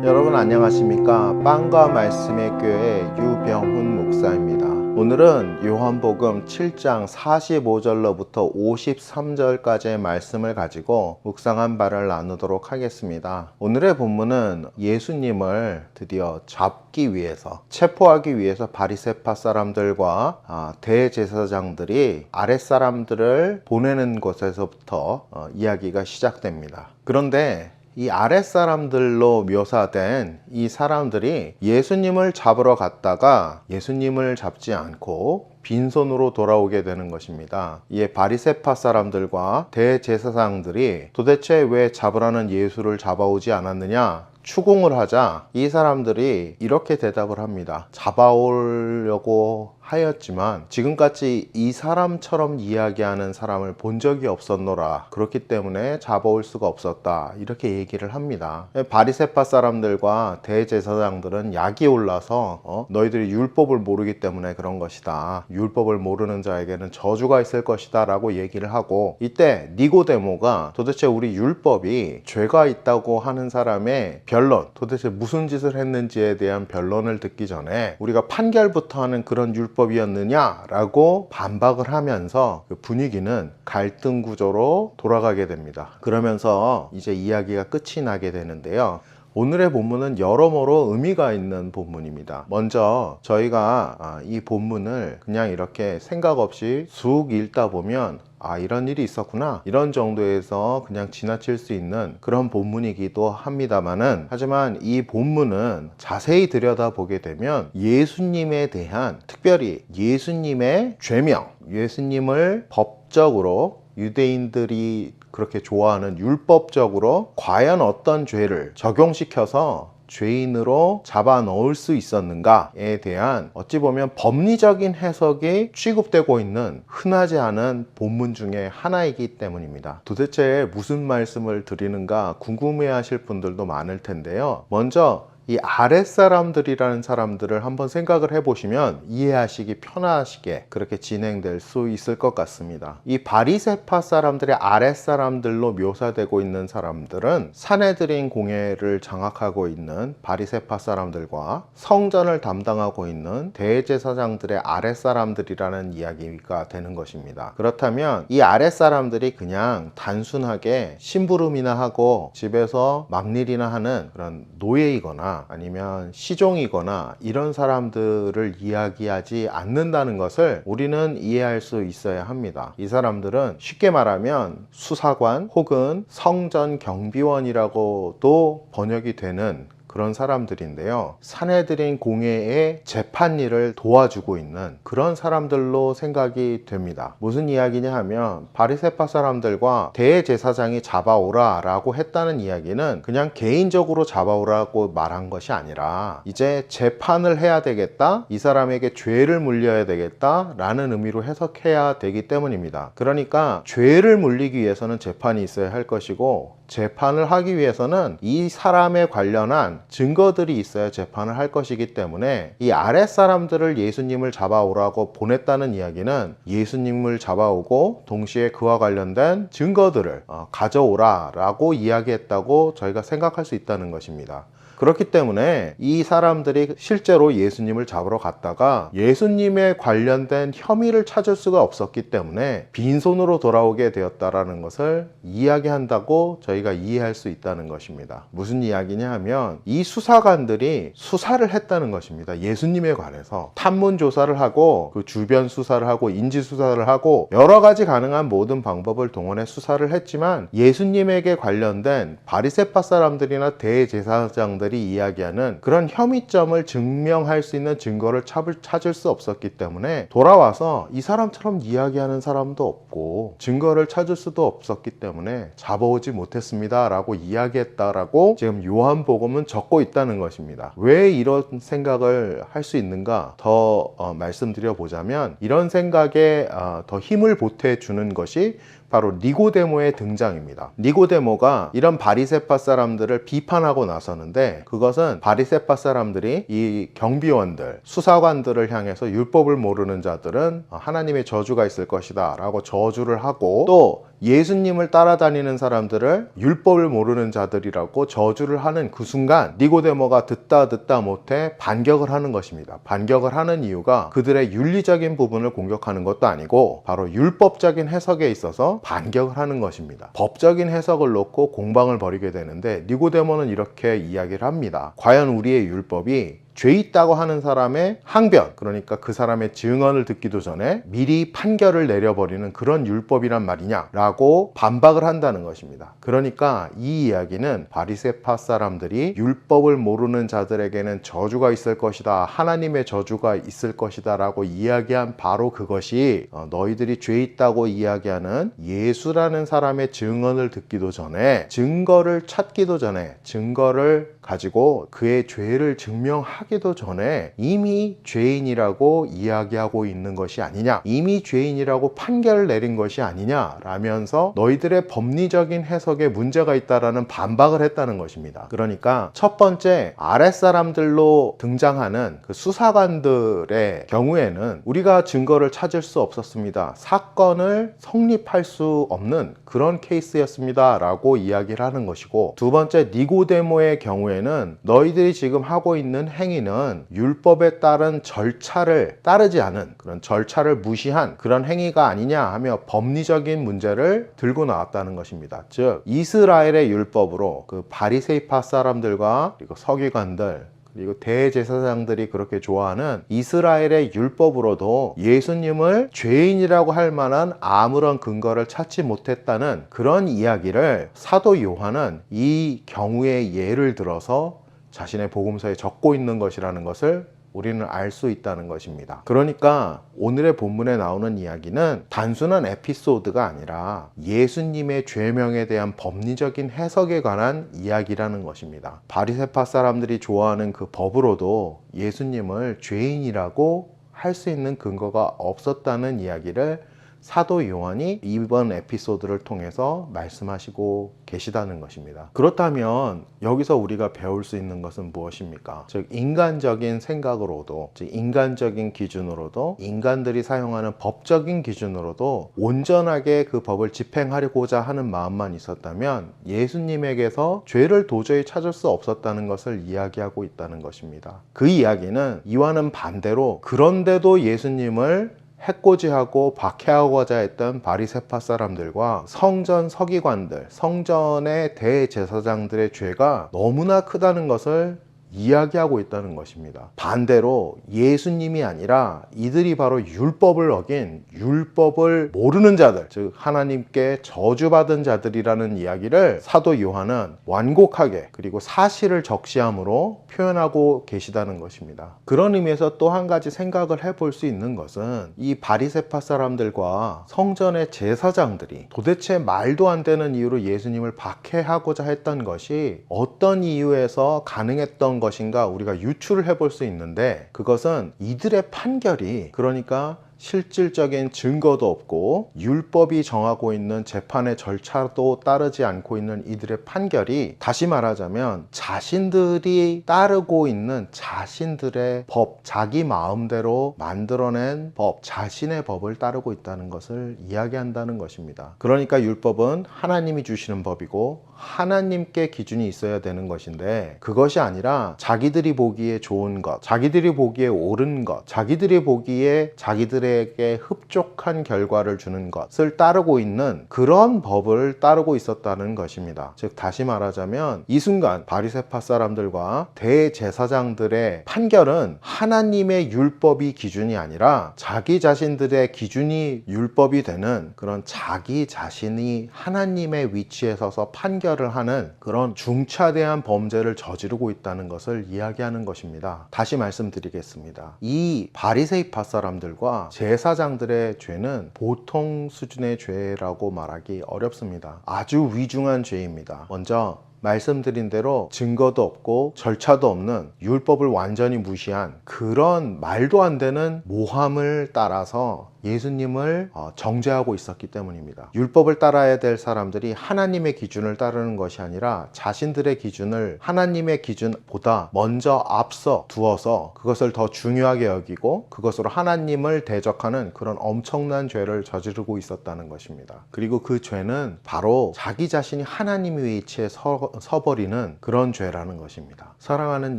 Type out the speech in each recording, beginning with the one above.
여러분 안녕하십니까? 빵과 말씀의 교회 유병훈 목사입니다. 오늘은 요한복음 7장 45절로부터 53절까지의 말씀을 가지고 묵상한 바를 나누도록 하겠습니다. 오늘의 본문은 예수님을 드디어 잡기 위해서, 체포하기 위해서 바리새파 사람들과 대제사장들이 아랫사람들을 보내는 곳에서부터 이야기가 시작됩니다. 그런데 이 아랫사람들로 묘사된 이 사람들이 예수님을 잡으러 갔다가 예수님을 잡지 않고 빈손으로 돌아오게 되는 것입니다. 이에 바리새파 사람들과 대제사장들이 도대체 왜 잡으라는 예수를 잡아오지 않았느냐 추궁을 하자 이 사람들이 이렇게 대답을 합니다. 잡아오려고 하였지만 지금까지 이 사람처럼 이야기하는 사람을 본 적이 없었노라. 그렇기 때문에 잡아올 수가 없었다. 이렇게 얘기를 합니다. 바리새파 사람들과 대제사장들은 약이 올라서 너희들이 율법을 모르기 때문에 그런 것이다. 율법을 모르는 자에게는 저주가 있을 것이다 라고 얘기를 하고, 이때 니고데모가 도대체 우리 율법이 죄가 있다고 하는 사람의 변론, 도대체 무슨 짓을 했는지에 대한 변론을 듣기 전에 우리가 판결부터 하는 그런 율법이었느냐 라고 반박을 하면서 그 분위기는 갈등 구조로 돌아가게 됩니다. 그러면서 이제 이야기가 끝이 나게 되는데요. 오늘의 본문은 여러모로 의미가 있는 본문입니다. 먼저 저희가 이 본문을 그냥 이렇게 생각 없이 쑥 읽다 보면 이런 일이 있었구나, 이런 정도에서 그냥 지나칠 수 있는 그런 본문이기도 합니다만은, 하지만 이 본문은 자세히 들여다보게 되면 예수님에 대한, 특별히 예수님의 죄명, 예수님을 법적으로 유대인들이 그렇게 좋아하는 율법적으로 과연 어떤 죄를 적용시켜서 죄인으로 잡아 넣을 수 있었는가에 대한 어찌 보면 법리적인 해석이 취급되고 있는 흔하지 않은 본문 중에 하나이기 때문입니다. 도대체 무슨 말씀을 드리는가 궁금해 하실 분들도 많을 텐데요. 먼저 이 아랫사람들이라는 사람들을 한번 생각을 해보시면 이해하시기 편하시게 그렇게 진행될 수 있을 것 같습니다. 이 바리새파 사람들의 아랫사람들로 묘사되고 있는 사람들은 산헤드린 공회를 장악하고 있는 바리새파 사람들과 성전을 담당하고 있는 대제사장들의 아랫사람들이라는 이야기가 되는 것입니다. 그렇다면 이 아랫사람들이 그냥 단순하게 심부름이나 하고 집에서 막일이나 하는 그런 노예이거나 아니면 시종이거나 이런 사람들을 이야기하지 않는다는 것을 우리는 이해할 수 있어야 합니다. 이 사람들은 쉽게 말하면 수사관 혹은 성전 경비원이라고도 번역이 되는 그런 사람들인데요. 산헤드린 공회의 재판일을 도와주고 있는 그런 사람들로 생각이 됩니다. 무슨 이야기냐 하면 바리새파 사람들과 대제사장이 잡아오라 라고 했다는 이야기는 그냥 개인적으로 잡아오라고 말한 것이 아니라 이제 재판을 해야 되겠다, 이 사람에게 죄를 물려야 되겠다 라는 의미로 해석해야 되기 때문입니다. 그러니까 죄를 물리기 위해서는 재판이 있어야 할 것이고, 재판을 하기 위해서는 이 사람에 관련한 증거들이 있어야 재판을 할 것이기 때문에 이 아랫사람들을 예수님을 잡아오라고 보냈다는 이야기는 예수님을 잡아오고 동시에 그와 관련된 증거들을 가져오라 라고 이야기했다고 저희가 생각할 수 있다는 것입니다. 그렇기 때문에 이 사람들이 실제로 예수님을 잡으러 갔다가 예수님에 관련된 혐의를 찾을 수가 없었기 때문에 빈손으로 돌아오게 되었다라는 것을 이야기한다고 저희가 이해할 수 있다는 것입니다. 무슨 이야기냐 하면 이 수사관들이 수사를 했다는 것입니다. 예수님에 관해서 탐문 조사를 하고 그 주변 수사를 하고 인지 수사를 하고 여러 가지 가능한 모든 방법을 동원해 수사를 했지만 예수님에게 관련된 바리새파 사람들이나 대제사장들 이야기하는 그런 혐의점을 증명할 수 있는 증거를 찾을 수 없었기 때문에 돌아와서 이 사람처럼 이야기하는 사람도 없고 증거를 찾을 수도 없었기 때문에 잡아오지 못했습니다 라고 이야기했다라고 지금 요한복음은 적고 있다는 것입니다. 왜 이런 생각을 할 수 있는가 더 말씀드려 보자면, 이런 생각에 더 힘을 보태주는 것이 바로 니고데모의 등장입니다. 니고데모가 이런 바리새파 사람들을 비판하고 나서는데, 그것은 바리새파 사람들이 이 경비원들, 수사관들을 향해서 율법을 모르는 자들은 하나님의 저주가 있을 것이다 라고 저주를 하고, 또 예수님을 따라다니는 사람들을 율법을 모르는 자들이라고 저주를 하는 그 순간 니고데모가 듣다 못해 반격을 하는 것입니다. 반격을 하는 이유가 그들의 윤리적인 부분을 공격하는 것도 아니고 바로 율법적인 해석에 있어서 반격을 하는 것입니다. 법적인 해석을 놓고 공방을 벌이게 되는데 니고데모는 이렇게 이야기를 합니다. 과연 우리의 율법이 죄 있다고 하는 사람의 항변, 그러니까 그 사람의 증언을 듣기도 전에 미리 판결을 내려버리는 그런 율법이란 말이냐라고 반박을 한다는 것입니다. 그러니까 이 이야기는 바리새파 사람들이 율법을 모르는 자들에게는 저주가 있을 것이다, 하나님의 저주가 있을 것이다 라고 이야기한 바로 그것이 너희들이 죄 있다고 이야기하는 예수라는 사람의 증언을 듣기도 전에, 증거를 찾기도 전에, 증거를 가지고 그의 죄를 증명하기도 전에 이미 죄인이라고 이야기하고 있는 것이 아니냐, 이미 죄인이라고 판결을 내린 것이 아니냐 라면서 너희들의 법리적인 해석에 문제가 있다라는 반박을 했다는 것입니다. 그러니까 첫 번째, 아랫사람들로 등장하는 그 수사관들의 경우에는 우리가 증거를 찾을 수 없었습니다, 사건을 성립할 수 없는 그런 케이스였습니다 라고 이야기를 하는 것이고, 두 번째, 니고데모의 경우에는 너희들이 지금 하고 있는 행위는 율법에 따른 절차를 따르지 않은, 그런 절차를 무시한 그런 행위가 아니냐 하며 법리적인 문제를 들고 나왔다는 것입니다. 즉 이스라엘의 율법으로 그 바리새파 사람들과 그리고 서기관들 그리고 대제사장들이 그렇게 좋아하는 이스라엘의 율법으로도 예수님을 죄인이라고 할 만한 아무런 근거를 찾지 못했다는 그런 이야기를 사도 요한은 이 경우의 예를 들어서 자신의 복음서에 적고 있는 것이라는 것을 우리는 알 수 있다는 것입니다. 그러니까 오늘의 본문에 나오는 이야기는 단순한 에피소드가 아니라 예수님의 죄명에 대한 법리적인 해석에 관한 이야기라는 것입니다. 바리새파 사람들이 좋아하는 그 법으로도 예수님을 죄인이라고 할 수 있는 근거가 없었다는 이야기를 사도 요한이 이번 에피소드를 통해서 말씀하시고 계시다는 것입니다. 그렇다면 여기서 우리가 배울 수 있는 것은 무엇입니까? 즉 인간적인 생각으로도, 즉 인간적인 기준으로도, 인간들이 사용하는 법적인 기준으로도 온전하게 그 법을 집행하려고자 하는 마음만 있었다면 예수님에게서 죄를 도저히 찾을 수 없었다는 것을 이야기하고 있다는 것입니다. 그 이야기는 이와는 반대로 그런데도 예수님을 해코지하고 박해하고자 했던 바리새파 사람들과 성전 서기관들, 성전의 대제사장들의 죄가 너무나 크다는 것을 이야기하고 있다는 것입니다. 반대로 예수님이 아니라 이들이 바로 율법을 어긴, 율법을 모르는 자들, 즉 하나님께 저주받은 자들이라는 이야기를 사도 요한은 완곡하게 그리고 사실을 적시함으로 표현하고 계시다는 것입니다. 그런 의미에서 또 한 가지 생각을 해볼 수 있는 것은 이 바리새파 사람들과 성전의 제사장들이 도대체 말도 안 되는 이유로 예수님을 박해하고자 했던 것이 어떤 이유에서 가능했던 것인가 우리가 유추를 해볼 수 있는데, 그것은 이들의 판결이, 그러니까 실질적인 증거도 없고 율법이 정하고 있는 재판의 절차도 따르지 않고 있는 이들의 판결이, 다시 말하자면 자신들이 따르고 있는 자신들의 법, 자기 마음대로 만들어낸 법, 자신의 법을 따르고 있다는 것을 이야기한다는 것입니다. 그러니까 율법은 하나님이 주시는 법이고 하나님께 기준이 있어야 되는 것인데, 그것이 아니라 자기들이 보기에 좋은 것, 자기들이 보기에 옳은 것, 자기들이 보기에 자기들에게 흡족한 결과를 주는 것을 따르고 있는 그런 법을 따르고 있었다는 것입니다. 즉 다시 말하자면 이 순간 바리새파 사람들과 대제사장들의 판결은 하나님의 율법이 기준이 아니라 자기 자신들의 기준이 율법이 되는, 그런 자기 자신이 하나님의 위치에 서서 판결을 하는 그런 중차대한 범죄를 저지르고 있다는 것을 이야기하는 것입니다. 다시 말씀드리겠습니다. 이 바리새파 사람들과 제사장들의 죄는 보통 수준의 죄라고 말하기 어렵습니다. 아주 위중한 죄입니다. 먼저 말씀드린 대로 증거도 없고 절차도 없는, 율법을 완전히 무시한 그런 말도 안 되는 모함을 따라서 예수님을 정죄하고 있었기 때문입니다. 율법을 따라야 될 사람들이 하나님의 기준을 따르는 것이 아니라 자신들의 기준을 하나님의 기준보다 먼저 앞서 두어서 그것을 더 중요하게 여기고 그것으로 하나님을 대적하는 그런 엄청난 죄를 저지르고 있었다는 것입니다. 그리고 그 죄는 바로 자기 자신이 하나님 위치에 서버리는 그런 죄라는 것입니다. 사랑하는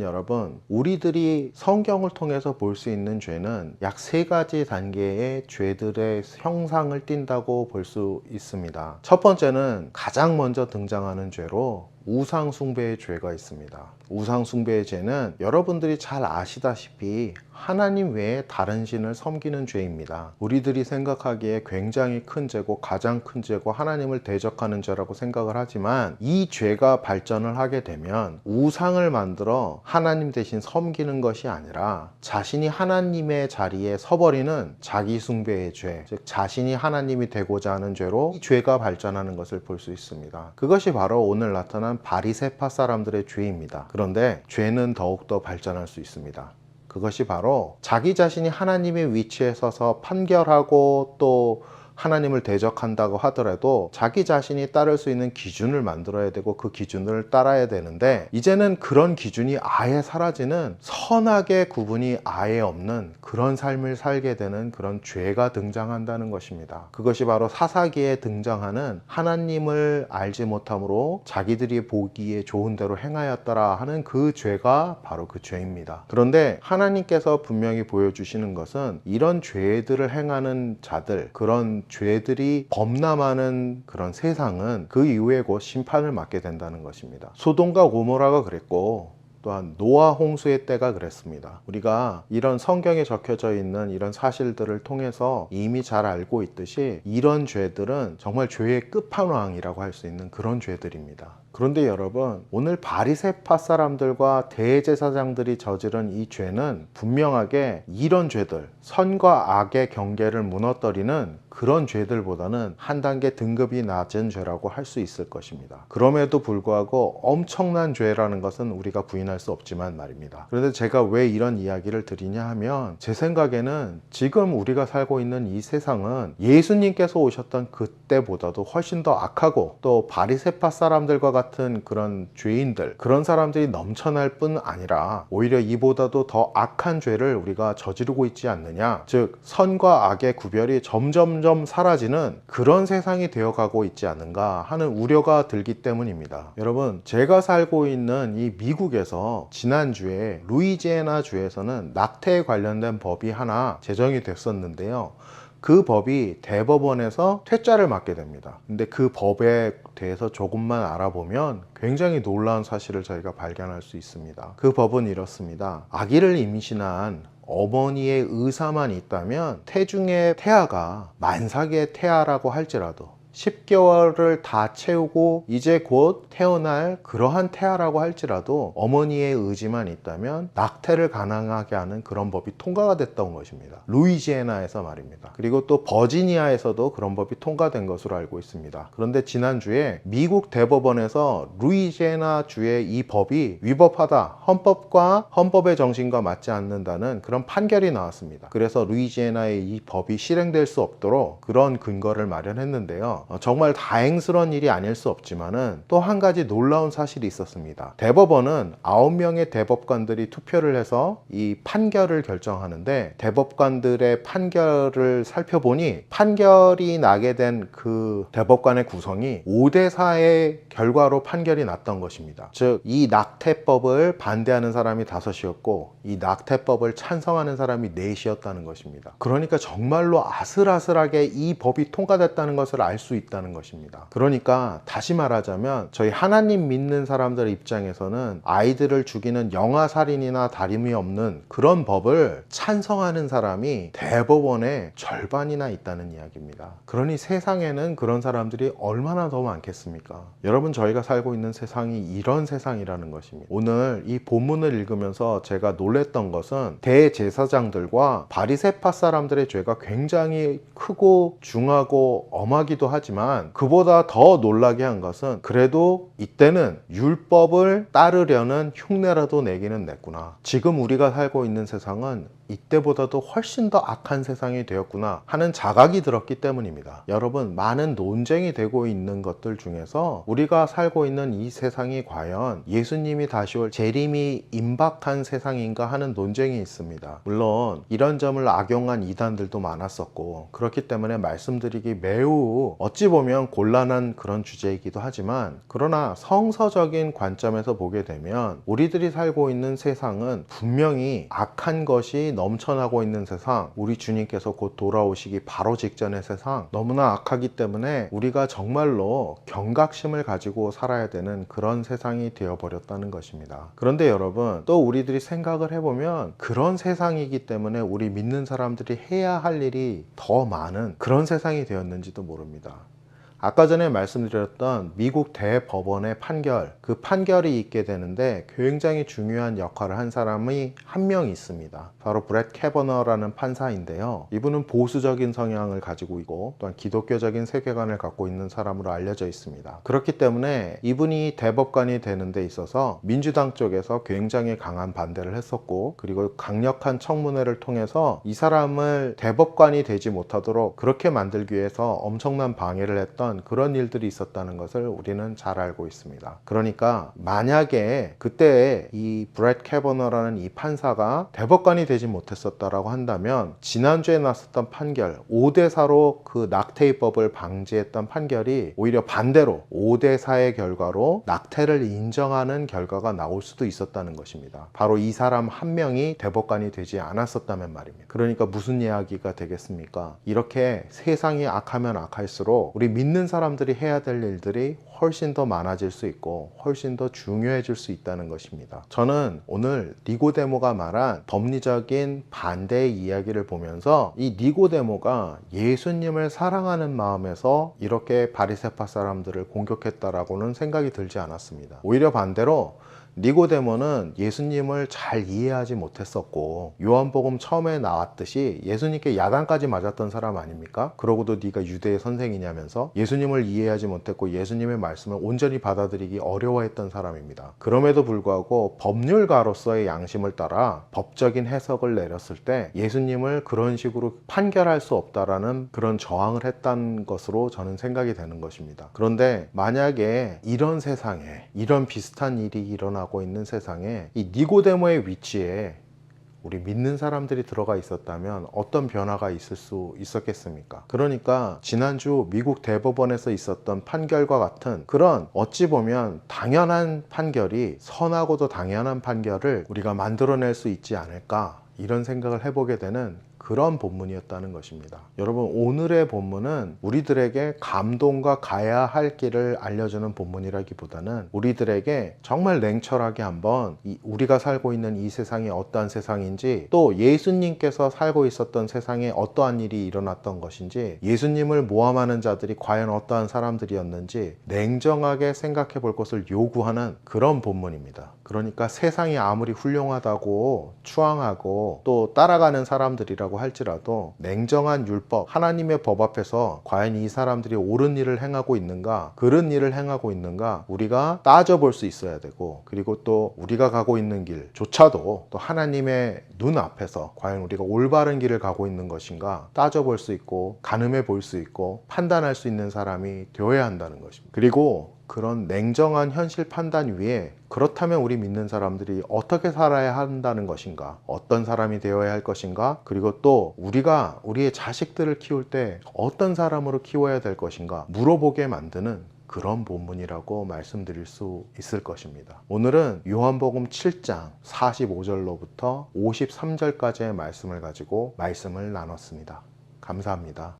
여러분, 우리들이 성경을 통해서 볼 수 있는 죄는 약 3가지 단계의 죄들의 형상을 띈다고 볼 수 있습니다. 첫 번째는 가장 먼저 등장하는 죄로 우상숭배의 죄가 있습니다. 우상숭배의 죄는 여러분들이 잘 아시다시피 하나님 외에 다른 신을 섬기는 죄입니다. 우리들이 생각하기에 굉장히 큰 죄고 가장 큰 죄고 하나님을 대적하는 죄라고 생각을 하지만 이 죄가 발전을 하게 되면 우상을 만들어 하나님 대신 섬기는 것이 아니라 자신이 하나님의 자리에 서버리는 자기숭배의 죄, 즉 자신이 하나님이 되고자 하는 죄로 이 죄가 발전하는 것을 볼 수 있습니다. 그것이 바로 오늘 나타난 바리새파 사람들의 죄입니다. 그런데 죄는 더욱더 발전할 수 있습니다. 그것이 바로 자기 자신이 하나님의 위치에 서서 판결하고 또 하나님을 대적한다고 하더라도 자기 자신이 따를 수 있는 기준을 만들어야 되고 그 기준을 따라야 되는데 이제는 그런 기준이 아예 사라지는 선악의 구분이 아예 없는 그런 삶을 살게 되는 그런 죄가 등장한다는 것입니다. 그것이 바로 사사기에 등장하는 하나님을 알지 못함으로 자기들이 보기에 좋은 대로 행하였더라 하는 그 죄가 바로 그 죄입니다. 그런데 하나님께서 분명히 보여주시는 것은 이런 죄들을 행하는 자들, 그런 죄들이 범람하는 그런 세상은 그 이후에 곧 심판을 맞게 된다는 것입니다. 소돔과 고모라가 그랬고 또한 노아 홍수의 때가 그랬습니다. 우리가 이런 성경에 적혀져 있는 이런 사실들을 통해서 이미 잘 알고 있듯이 이런 죄들은 정말 죄의 끝판왕이라고 할 수 있는 그런 죄들입니다. 그런데 여러분, 오늘 바리새파 사람들과 대제사장들이 저지른 이 죄는 분명하게 이런 죄들, 선과 악의 경계를 무너뜨리는 그런 죄들보다는 한 단계 등급이 낮은 죄라고 할 수 있을 것입니다. 그럼에도 불구하고 엄청난 죄라는 것은 우리가 부인할 수 없지만 말입니다. 그런데 제가 왜 이런 이야기를 드리냐 하면 제 생각에는 지금 우리가 살고 있는 이 세상은 예수님께서 오셨던 그때보다도 훨씬 더 악하고 또 바리새파 사람들과 같은 그런 죄인들, 그런 사람들이 넘쳐날 뿐 아니라 오히려 이보다도 더 악한 죄를 우리가 저지르고 있지 않느냐, 즉 선과 악의 구별이 점점 사라지는 그런 세상이 되어가고 있지 않은가 하는 우려가 들기 때문입니다. 여러분, 제가 살고 있는 이 미국에서 지난주에 루이지애나 주에서는 낙태에 관련된 법이 하나 제정이 됐었는데요. 그 법이 대법원에서 퇴짜를 맞게 됩니다. 근데 그 법에 대해서 조금만 알아보면 굉장히 놀라운 사실을 저희가 발견할 수 있습니다. 그 법은 이렇습니다. 아기를 임신한 어머니의 의사만 있다면 태중의 태아가 만삭의 태아라고 할지라도 10개월을 다 채우고 이제 곧 태어날 그러한 태아라고 할지라도 어머니의 의지만 있다면 낙태를 가능하게 하는 그런 법이 통과가 됐던 것입니다. 루이지애나에서 말입니다. 그리고 또 버지니아에서도 그런 법이 통과된 것으로 알고 있습니다. 그런데 지난주에 미국 대법원에서 루이지애나 주의 이 법이 위법하다, 헌법과 헌법의 정신과 맞지 않는다는 그런 판결이 나왔습니다. 그래서 루이지애나의 이 법이 실행될 수 없도록 그런 근거를 마련했는데요. 정말 다행스러운 일이 아닐 수 없지만은 또 한 가지 놀라운 사실이 있었습니다. 대법원은 9명의 대법관들이 투표를 해서 이 판결을 결정하는데 대법관들의 판결을 살펴보니 판결이 나게 된 그 대법관의 구성이 5대4의 결과로 판결이 났던 것입니다. 즉, 이 낙태법을 반대하는 사람이 5이었고 이 낙태법을 찬성하는 사람이 4이었다는 것입니다. 그러니까 정말로 아슬아슬하게 이 법이 통과됐다는 것을 알 수 있다는 것입니다. 그러니까 다시 말하자면 저희 하나님 믿는 사람들 입장에서는 아이들을 죽이는 영아살인이나 다름이 없는 그런 법을 찬성하는 사람이 대법원의 절반이나 있다는 이야기입니다. 그러니 세상에는 그런 사람들이 얼마나 더 많겠습니까? 여러분, 저희가 살고 있는 세상이 이런 세상이라는 것입니다. 오늘 이 본문을 읽으면서 제가 놀랬던 것은 대제사장들과 바리새파 사람들의 죄가 굉장히 크고 중하고 엄하기도 하지만 그보다 더 놀라게 한 것은 그래도 이때는 율법을 따르려는 흉내라도 내기는 냈구나. 지금 우리가 살고 있는 세상은 이때보다도 훨씬 더 악한 세상이 되었구나 하는 자각이 들었기 때문입니다. 여러분, 많은 논쟁이 되고 있는 것들 중에서 우리가 살고 있는 이 세상이 과연 예수님이 다시 올 재림이 임박한 세상인가 하는 논쟁이 있습니다. 물론 이런 점을 악용한 이단들도 많았었고, 그렇기 때문에 말씀드리기 매우 어찌 보면 곤란한 그런 주제이기도 하지만, 그러나 성서적인 관점에서 보게 되면 우리들이 살고 있는 세상은 분명히 악한 것이 넘쳐나고 있는 세상, 우리 주님께서 곧 돌아오시기 바로 직전의 세상, 너무나 악하기 때문에 우리가 정말로 경각심을 가지고 살아야 되는 그런 세상이 되어버렸다는 것입니다. 그런데 여러분, 또 우리들이 생각을 해보면 그런 세상이기 때문에 우리 믿는 사람들이 해야 할 일이 더 많은 그런 세상이 되었는지도 모릅니다. 아까 전에 말씀드렸던 미국 대법원의 판결, 그 판결이 있게 되는데 굉장히 중요한 역할을 한 사람이 한 명 있습니다. 바로 브렛 캐버너라는 판사인데요. 이분은 보수적인 성향을 가지고 있고 또한 기독교적인 세계관을 갖고 있는 사람으로 알려져 있습니다. 그렇기 때문에 이분이 대법관이 되는 데 있어서 민주당 쪽에서 굉장히 강한 반대를 했었고, 그리고 강력한 청문회를 통해서 이 사람을 대법관이 되지 못하도록 그렇게 만들기 위해서 엄청난 방해를 했던 그런 일들이 있었다는 것을 우리는 잘 알고 있습니다. 그러니까 만약에 그때 이 브렛 캐버너라는 이 판사가 대법관이 되지 못했었다라고 한다면 지난주에 났었던 판결 5대4로 그 낙태입법을 방지했던 판결이 오히려 반대로 5대4의 결과로 낙태를 인정하는 결과가 나올 수도 있었다는 것입니다. 바로 이 사람 한 명이 대법관이 되지 않았었다면 말입니다. 그러니까 무슨 이야기가 되겠습니까? 이렇게 세상이 악하면 악할수록 우리 믿는 사람들이 해야 될 일들이 훨씬 더 많아질 수 있고 훨씬 더 중요해질 수 있다는 것입니다. 저는 오늘 니고데모가 말한 법리적인 반대의 이야기를 보면서 이 니고데모가 예수님을 사랑하는 마음에서 이렇게 바리새파 사람들을 공격했다라고는 생각이 들지 않았습니다. 오히려 반대로 니고데모는 예수님을 잘 이해하지 못했었고, 요한복음 처음에 나왔듯이 예수님께 야단까지 맞았던 사람 아닙니까? 그러고도 네가 유대의 선생이냐면서 예수님을 이해하지 못했고 예수님의 말씀을 온전히 받아들이기 어려워했던 사람입니다. 그럼에도 불구하고 법률가로서의 양심을 따라 법적인 해석을 내렸을 때 예수님을 그런 식으로 판결할 수 없다라는 그런 저항을 했던 것으로 저는 생각이 되는 것입니다. 그런데 만약에 이런 세상에 이런 비슷한 일이 일어나고 있는 세상에 이 니고데모의 위치에 우리 믿는 사람들이 들어가 있었다면 어떤 변화가 있을 수 있었겠습니까? 그러니까 지난주 미국 대법원에서 있었던 판결과 같은 그런 어찌 보면 당연한 판결이 선하고도 당연한 판결을 우리가 만들어낼 수 있지 않을까, 이런 생각을 해보게 되는 그런 본문이었다는 것입니다. 여러분, 오늘의 본문은 우리들에게 감동과 가야 할 길을 알려주는 본문이라기보다는 우리들에게 정말 냉철하게 한번 우리가 살고 있는 이 세상이 어떠한 세상인지, 또 예수님께서 살고 있었던 세상에 어떠한 일이 일어났던 것인지, 예수님을 모함하는 자들이 과연 어떠한 사람들이었는지 냉정하게 생각해 볼 것을 요구하는 그런 본문입니다. 그러니까 세상이 아무리 훌륭하다고 추앙하고 또 따라가는 사람들이라고 할지라도 냉정한 율법, 하나님의 법 앞에서 과연 이 사람들이 옳은 일을 행하고 있는가, 그른 일을 행하고 있는가 우리가 따져볼 수 있어야 되고, 그리고 또 우리가 가고 있는 길조차도 또 하나님의 눈 앞에서 과연 우리가 올바른 길을 가고 있는 것인가 따져볼 수 있고 가늠해 볼 수 있고 판단할 수 있는 사람이 되어야 한다는 것입니다. 그리고 그런 냉정한 현실 판단 위에 그렇다면 우리 믿는 사람들이 어떻게 살아야 한다는 것인가, 어떤 사람이 되어야 할 것인가, 그리고 또 우리가 우리의 자식들을 키울 때 어떤 사람으로 키워야 될 것인가 물어보게 만드는 그런 본문이라고 말씀드릴 수 있을 것입니다. 오늘은 요한복음 7장 45절로부터 53절까지의 말씀을 가지고 말씀을 나눴습니다. 감사합니다.